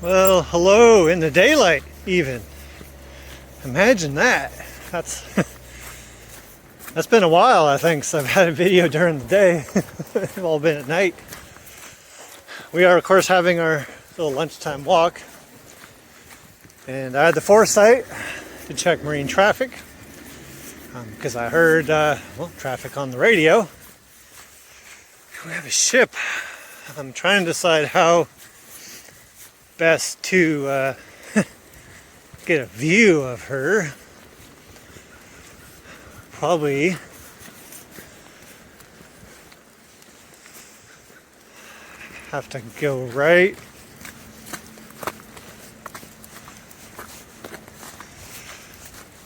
Well, hello in the daylight even. Imagine that. That's that's been a while, I think, since I've had a video during the day. They've all been at night. We are, of course, having our little lunchtime walk. And I had the foresight to check marine traffic because I heard traffic on the radio. We have a ship. I'm trying to decide how best to get a view of her. Probably have to go right.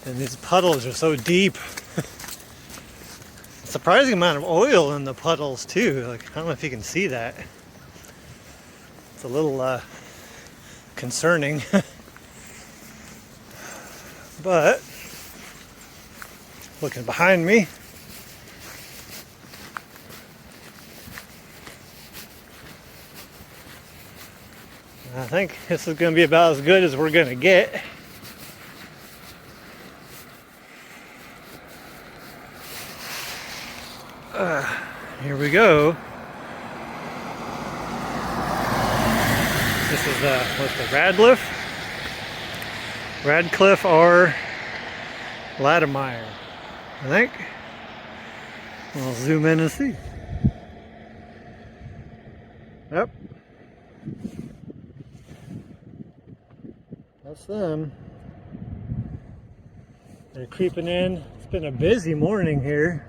And these puddles are so deep. Surprising amount of oil in the puddles too. Like, I don't know if you can see that. It's a little concerning. But looking behind me, I think this is going to be about as good as we're going to get. Here we go. This is what's the Radcliff R Latimer, I think. I'll zoom in and see. Yep. That's them. They're creeping in. It's been a busy morning here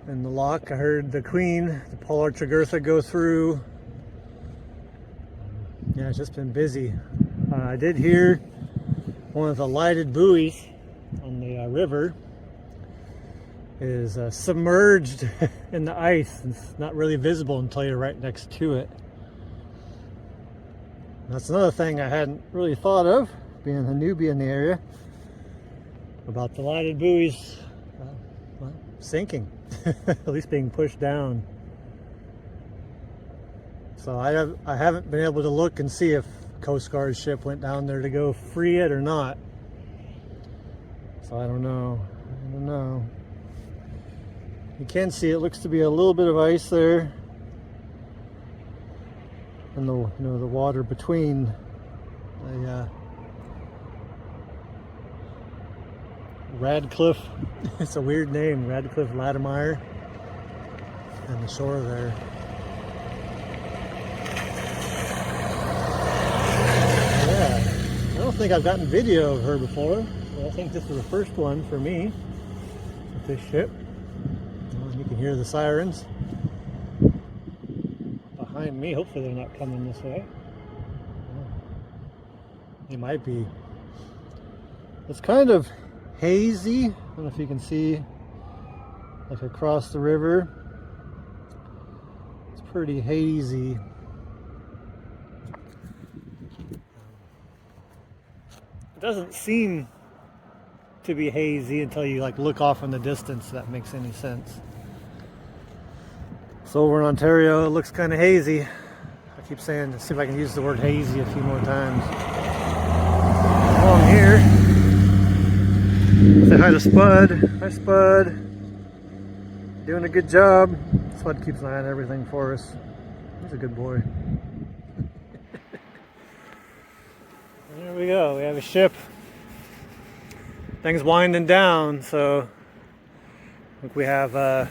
in the lock. I heard the Queen, the Polar Tregurtha, go through. Yeah, it's just been busy. I did hear one of the lighted buoys on the river is submerged in the ice. It's not really visible until you're right next to it. That's another thing I hadn't really thought of, being a newbie in the area, about the lighted buoys sinking, at least being pushed down. So I haven't been able to look and see if Coast Guard ship went down there to go free it or not. So I don't know. You can see it looks to be a little bit of ice there, and the water between the Radcliff. It's a weird name, Radcliff Latimer, and the shore there. I don't think I've gotten video of her before, so I think this is the first one for me with this ship. You can hear the sirens behind me. Hopefully they're not coming this way. They might be. It's kind of hazy. I don't know if you can see, like, across the river. It's pretty hazy. It doesn't seem to be hazy until you look off in the distance, if that makes any sense. So over in Ontario, it looks kind of hazy. I keep saying, let's see if I can use the word hazy a few more times. Along here, say hi to Spud. Hi, Spud. Doing a good job. Spud keeps an eye on everything for us. He's a good boy. There we go. We have a ship. Things winding down, so I think we have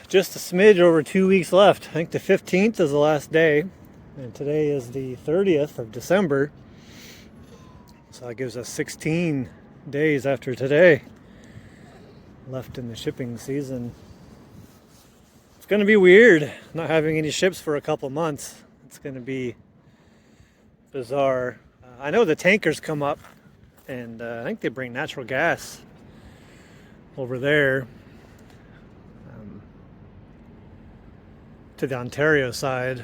just a smidge over 2 weeks left. I think the 15th is the last day, and today is the 30th of December. So that gives us 16 days after today left in the shipping season. It's going to be weird not having any ships for a couple months. It's going to be bizarre. I know the tankers come up, and I think they bring natural gas over there to the Ontario side.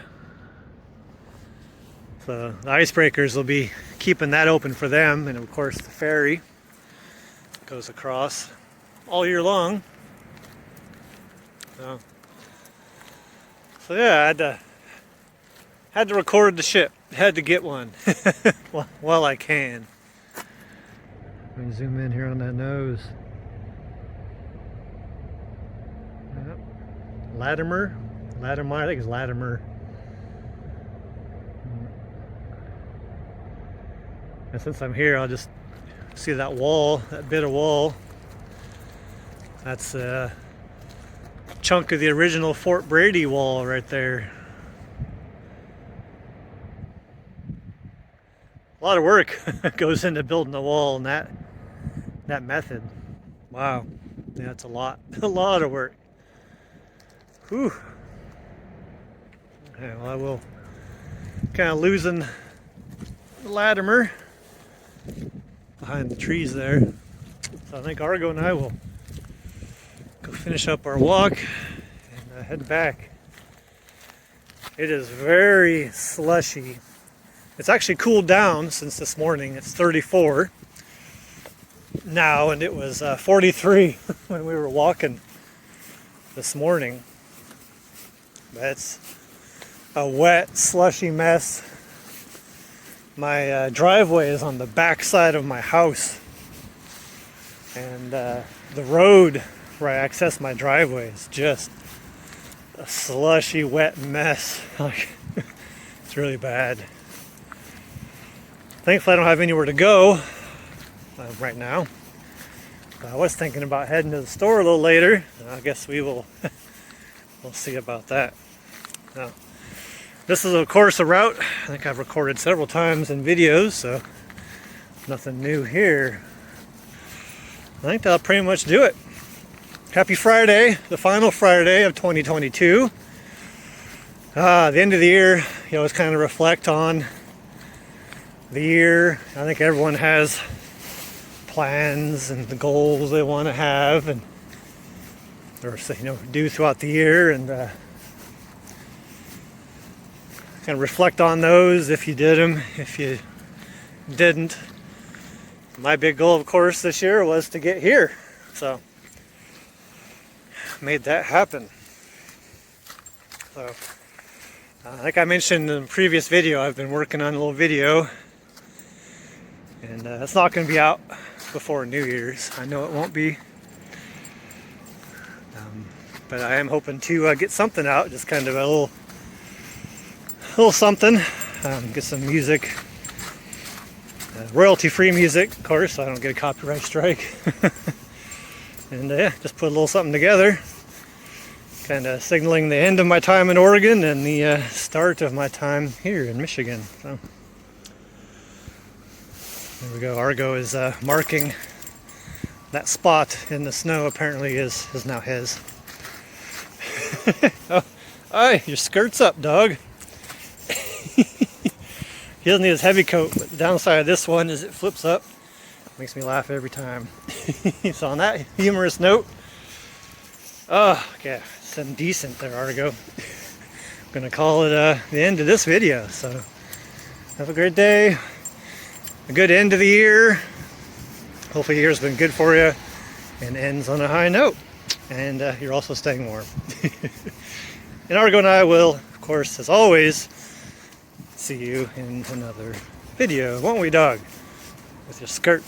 So the icebreakers will be keeping that open for them, and of course the ferry goes across all year long. So yeah, I had to Had to record the ship. Had to get one while I can. Let me zoom in here on that nose. Yep. Latimer. Latimer, I think it's Latimer. And since I'm here, I'll just see that wall, that bit of wall. That's a chunk of the original Fort Brady wall right there. A lot of work goes into building a wall and that method. Wow, yeah, that's a lot of work. Whew. Okay, well, I will kind of losing the Latimer behind the trees there. So I think Argo and I will go finish up our walk and head back. It is very slushy. It's actually cooled down since this morning. It's 34 now, and it was 43 when we were walking this morning. But it's a wet, slushy mess. My driveway is on the back side of my house, and the road where I access my driveway is just a slushy, wet mess. It's really bad. Thankfully, I don't have anywhere to go right now. I was thinking about heading to the store a little later. I guess we'll see about that. Now, this is, of course, a route I think I've recorded several times in videos, so nothing new here. I think that'll pretty much do it. Happy Friday, the final Friday of 2022. The end of the year, you always kind of reflect on the year. I think everyone has plans and the goals they want to have and or do throughout the year, and kind of reflect on those if you did them, if you didn't. My big goal, of course, this year was to get here, so made that happen. So like I mentioned in the previous video, I've been working on a little video, and it's not going to be out before New Year's. I know it won't be, but I am hoping to get something out, just kind of a little something, get some music, royalty-free music, of course, so I don't get a copyright strike. And just put a little something together, kind of signaling the end of my time in Oregon and the start of my time here in Michigan. So there we go. Argo is marking that spot in the snow. Apparently is now his. Oh, hey, your skirt's up, dog. He doesn't need his heavy coat, but the downside of this one is it flips up. Makes me laugh every time. So on that humorous note, oh, yeah, it's indecent there, Argo. I'm gonna call it the end of this video. So have a great day. A good end of the year. Hopefully the year's been good for you and ends on a high note. And you're also staying warm. And Argo and I will, of course, as always, see you in another video, won't we, dog? With your skirt.